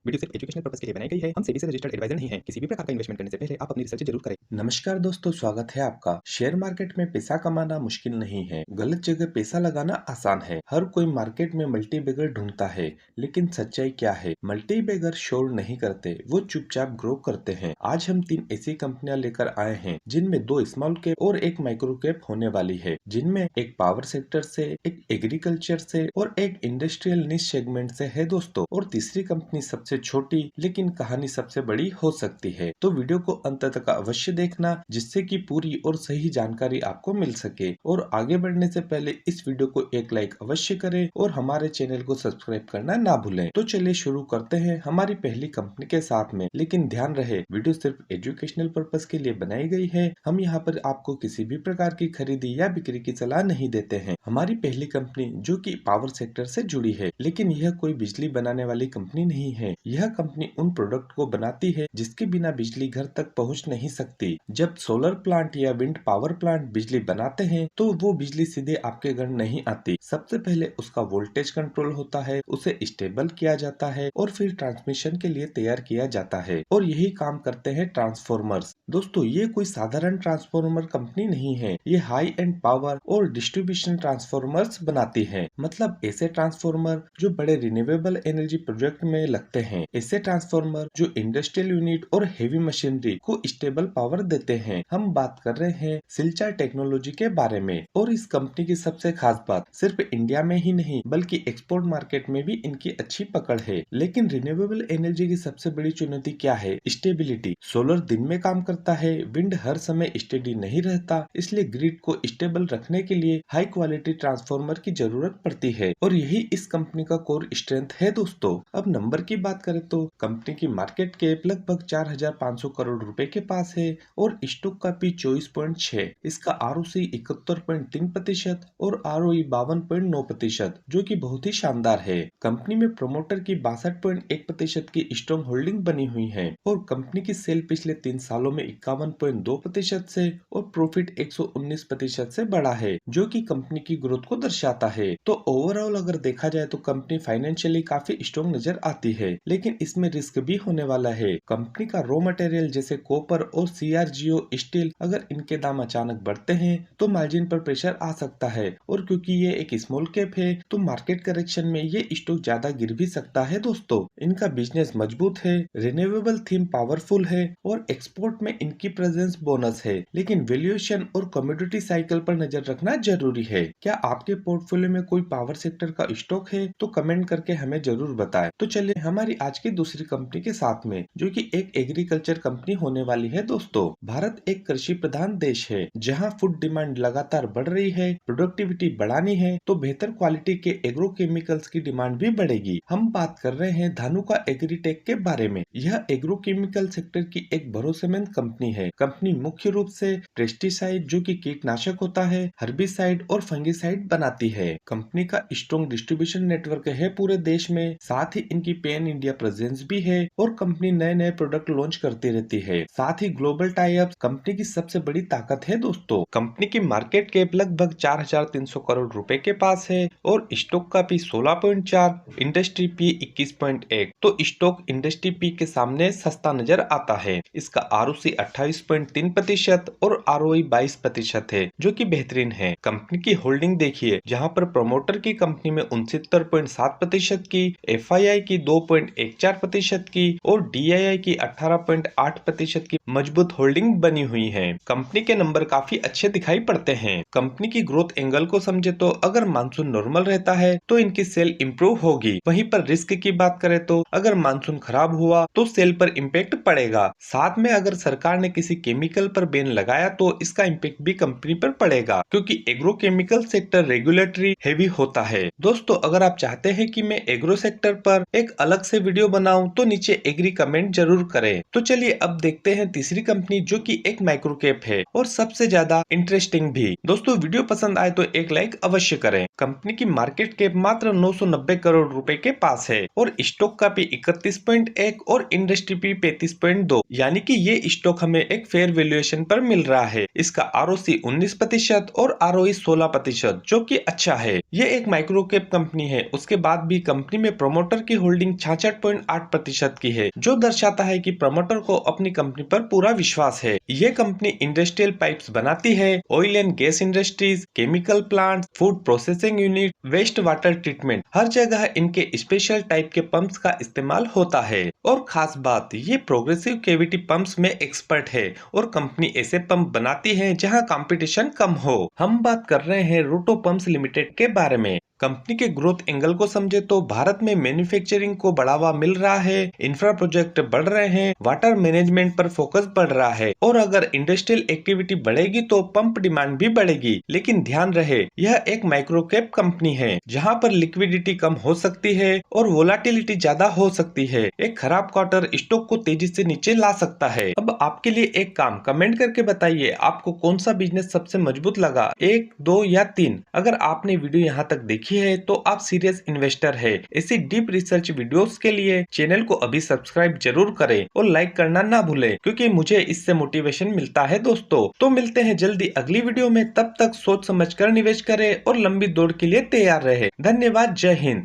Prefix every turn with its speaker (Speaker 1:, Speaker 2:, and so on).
Speaker 1: Video सिर्फ educational purpose के लिए बनाई गई है। हम सेबी से रजिस्टर्ड एडवाइजर नहीं है। किसी भी प्रकार का इन्वेस्टमेंट करने से पहले आप अपनी रिसर्च जरूर करें।
Speaker 2: नमस्कार दोस्तों, स्वागत है आपका। शेयर मार्केट में पैसा कमाना मुश्किल नहीं है, गलत जगह पैसा लगाना आसान है। हर कोई मार्केट में मल्टी बैगर ढूंढता है, लेकिन सच्चाई क्या है? मल्टी बैगर शोर नहीं करते, वो चुपचाप ग्रो करते हैं। आज हम 3 ऐसी कंपनियां लेकर आए हैं जिनमें 2 स्मॉल कैप और 1 माइक्रो कैप होने वाली है, जिनमें एक पावर सेक्टर से, एक एग्रीकल्चर से और एक इंडस्ट्रियल निश सेगमेंट से है दोस्तों। और तीसरी कंपनी सबसे छोटी लेकिन कहानी सबसे बड़ी हो सकती है। तो वीडियो को अंत तक अवश्य देखना, जिससे कि पूरी और सही जानकारी आपको मिल सके। और आगे बढ़ने से पहले इस वीडियो को एक लाइक अवश्य करें और हमारे चैनल को सब्सक्राइब करना ना भूलें। तो चलिए शुरू करते हैं हमारी पहली कंपनी के साथ में। लेकिन ध्यान रहे, वीडियो सिर्फ एजुकेशनल पर्पस के लिए बनाई गई है। हम यहाँ पर आपको किसी भी प्रकार की खरीदी या बिक्री की सलाह नहीं देते हैं। हमारी पहली कंपनी जो कि पावर सेक्टर से जुड़ी है, लेकिन यह कोई बिजली बनाने वाली कंपनी नहीं है। यह कंपनी उन प्रोडक्ट को बनाती है जिसके बिना बिजली घर तक पहुंच नहीं सकती। जब सोलर प्लांट या विंड पावर प्लांट बिजली बनाते हैं तो वो बिजली सीधे आपके घर नहीं आती। सबसे पहले उसका वोल्टेज कंट्रोल होता है, उसे स्टेबल किया जाता है और फिर ट्रांसमिशन के लिए तैयार किया जाता है। और यही काम करते हैं ट्रांसफॉर्मर्स। दोस्तों, ये कोई साधारण ट्रांसफॉर्मर कंपनी नहीं है, ये हाई एंड पावर और डिस्ट्रीब्यूशन ट्रांसफॉर्मर्स बनाती है। मतलब ऐसे ट्रांसफॉर्मर जो बड़े रिन्यूएबल एनर्जी प्रोजेक्ट में लगते हैं, ऐसे ट्रांसफॉर्मर जो इंडस्ट्रियल यूनिट और हेवी मशीनरी को स्टेबल पावर देते हैं। हम बात कर रहे हैं सिलचार टेक्नोलॉजी के बारे में। और इस कंपनी की सबसे खास बात सिर्फ इंडिया में ही नहीं बल्कि एक्सपोर्ट मार्केट में भी इनकी अच्छी पकड़ है। लेकिन रिन्यूएबल एनर्जी की सबसे बड़ी चुनौती क्या है? स्टेबिलिटी। सोलर दिन में काम करता है, विंड हर समय स्टेडी नहीं रहता, इसलिए ग्रिड को स्टेबल रखने के लिए हाई क्वालिटी ट्रांसफॉर्मर की जरूरत पड़ती है। और यही इस कंपनी का कोर स्ट्रेंथ है दोस्तों। अब नंबर की बात करें तो कंपनी की मार्केट कैप लगभग 4,500 करोड़ रुपए के पास है और स्टॉक का पी 24.6, इसका ROC 71.3% और ROE 52.9%, जो कि बहुत ही शानदार है। कंपनी में प्रमोटर की 62.1% की स्ट्रॉन्ग होल्डिंग बनी हुई है और कंपनी की सेल पिछले 3 सालों में 51.2% से और प्रॉफिट 119% से बढ़ा है, जो कि कंपनी की ग्रोथ को दर्शाता है। तो ओवरऑल अगर देखा जाए तो कंपनी फाइनेंशियली काफी स्ट्रॉन्ग नजर आती है, लेकिन इसमें रिस्क भी होने वाला है। कंपनी का रॉ मटेरियल जैसे कॉपर और CRGO स्टील, अगर इनके दाम अचानक बढ़ते हैं तो मार्जिन पर प्रेशर आ सकता है। और क्योंकि ये एक स्मॉल कैप है तो मार्केट करेक्शन में ये स्टॉक ज्यादा गिर भी सकता है दोस्तों। इनका बिजनेस मजबूत है, रिन्यूएबल थीम पावरफुल है और एक्सपोर्ट में इनकी प्रेजेंस बोनस है। लेकिन वैल्यूएशन और कमोडिटी साइकिल पर नजर रखना जरूरी है। क्या आपके पोर्टफोलियो में कोई पावर सेक्टर का स्टॉक है? तो कमेंट करके हमें जरूर बताएं। तो चलिए हमारी आज की दूसरी कंपनी के साथ में, जो कि एक एग्रीकल्चर कंपनी होने वाली है दोस्तों। भारत एक कृषि प्रधान देश है, जहां फूड डिमांड लगातार बढ़ रही है। प्रोडक्टिविटी बढ़ानी है तो बेहतर क्वालिटी के एग्रो केमिकल्स की डिमांड भी बढ़ेगी। हम बात कर रहे हैं धानुका एग्रीटेक के बारे में। यह एग्रो केमिकल सेक्टर की एक भरोसेमंद कंपनी है। कंपनी मुख्य रूप से पेस्टिसाइड, जो कि कीटनाशक होता है, हर्बिसाइड और फंगिसाइड बनाती है। कंपनी का स्ट्रॉन्ग डिस्ट्रीब्यूशन नेटवर्क है पूरे देश में, साथ ही इनकी पैन इंडिया प्रेजेंस भी है और कंपनी नए नए प्रोडक्ट लॉन्च करती रहती है। साथ ही ग्लोबल टाई अप कंपनी की सबसे बड़ी ताकत है दोस्तों। कंपनी की मार्केट कैप लगभग 4,300 करोड़ रुपए के पास है और स्टॉक का पी 16.4, इंडस्ट्री पी 21.1। तो स्टॉक इंडस्ट्री पी के सामने सस्ता नजर आता है। इसका ROC 28.3% और ROE 22% है, जो कि बेहतरीन है। कंपनी की होल्डिंग देखिए, जहां पर प्रमोटर की कंपनी में 69.7% की, FII की 2.14% की और DII की 18.8% की मजबूत होल्डिंग बनी हुई है। कंपनी के नंबर काफी अच्छे दिखाई पड़ते हैं। कंपनी की ग्रोथ एंगल को समझे तो अगर मानसून नॉर्मल रहता है तो इनकी सेल इंप्रूव होगी। वहीं पर रिस्क की बात करें तो अगर मानसून खराब हुआ तो सेल पर इम्पैक्ट पड़ेगा। साथ में अगर सरकार ने किसी केमिकल पर बैन लगाया तो इसका इम्पैक्ट भी कंपनी पर पड़ेगा, क्योंकि agro chemical sector regulatory heavy होता है। दोस्तों, अगर आप चाहते हैं कि मैं एग्रो सेक्टर पर एक अलग से वीडियो बनाऊं तो नीचे एग्री कमेंट जरूर करें। तो चलिए अब देखते हैं तीसरी कंपनी, जो कि एक माइक्रो कैप है और सबसे ज्यादा इंटरेस्टिंग भी। दोस्तों, वीडियो पसंद आए तो एक लाइक अवश्य करें। कंपनी की मार्केट कैप मात्र 990 करोड़ रुपए के पास है और स्टॉक का भी 31.1 और इंडस्ट्री भी 35.2, यानी कि ये स्टॉक हमें एक फेयर वैल्यूएशन पर मिल रहा है। इसका ROC 19% और ROE 16%, जो कि अच्छा है। ये एक माइक्रो कैप कंपनी है। उसके बाद भी कंपनी में प्रमोटर की होल्डिंग 66.8% की है, जो दर्शाता है कि प्रमोटर को अपनी कंपनी पर पूरा विश्वास है। ये कंपनी इंडस्ट्रियल पाइप्स बनाती है, oil and gas industries, chemical plants, food processing unit, waste water treatment, हर जगह इनके स्पेशल टाइप के पंप्स का इस्तेमाल होता है। और खास बात, ये प्रोग्रेसिव कैविटी पंप्स में एक्सपर्ट है और कंपनी ऐसे पंप बनाती है जहां कंपटीशन कम हो। हम बात कर रहे हैं रोटो पंप्स लिमिटेड के बारे में। कंपनी के ग्रोथ एंगल को समझे तो भारत में मैन्युफैक्चरिंग को बढ़ावा मिल रहा है, इंफ्रा प्रोजेक्ट बढ़ रहे हैं, वाटर मैनेजमेंट पर फोकस बढ़ रहा है और अगर इंडस्ट्रियल एक्टिविटी बढ़ेगी तो पंप डिमांड भी बढ़ेगी। लेकिन ध्यान रहे, यह एक माइक्रो कैप कंपनी है जहां पर लिक्विडिटी कम हो सकती है और वोलाटिलिटी ज्यादा हो सकती है। एक खराब क्वार्टर स्टॉक को तेजी से नीचे ला सकता है। अब आपके लिए एक काम, कमेंट करके बताइए आपको कौन सा बिजनेस सबसे मजबूत लगा, 1, 2 या 3। अगर आपने वीडियो यहाँ तक देखी है तो आप सीरियस इन्वेस्टर है। ऐसी डीप रिसर्च वीडियोस के लिए चैनल को अभी सब्सक्राइब जरूर करें और लाइक करना ना भूलें, क्योंकि मुझे इससे मोटिवेशन मिलता है दोस्तों। तो मिलते हैं जल्दी अगली वीडियो में, तब तक सोच समझकर निवेश करें और लंबी दौड़ के लिए तैयार रहे। धन्यवाद, जय हिंद।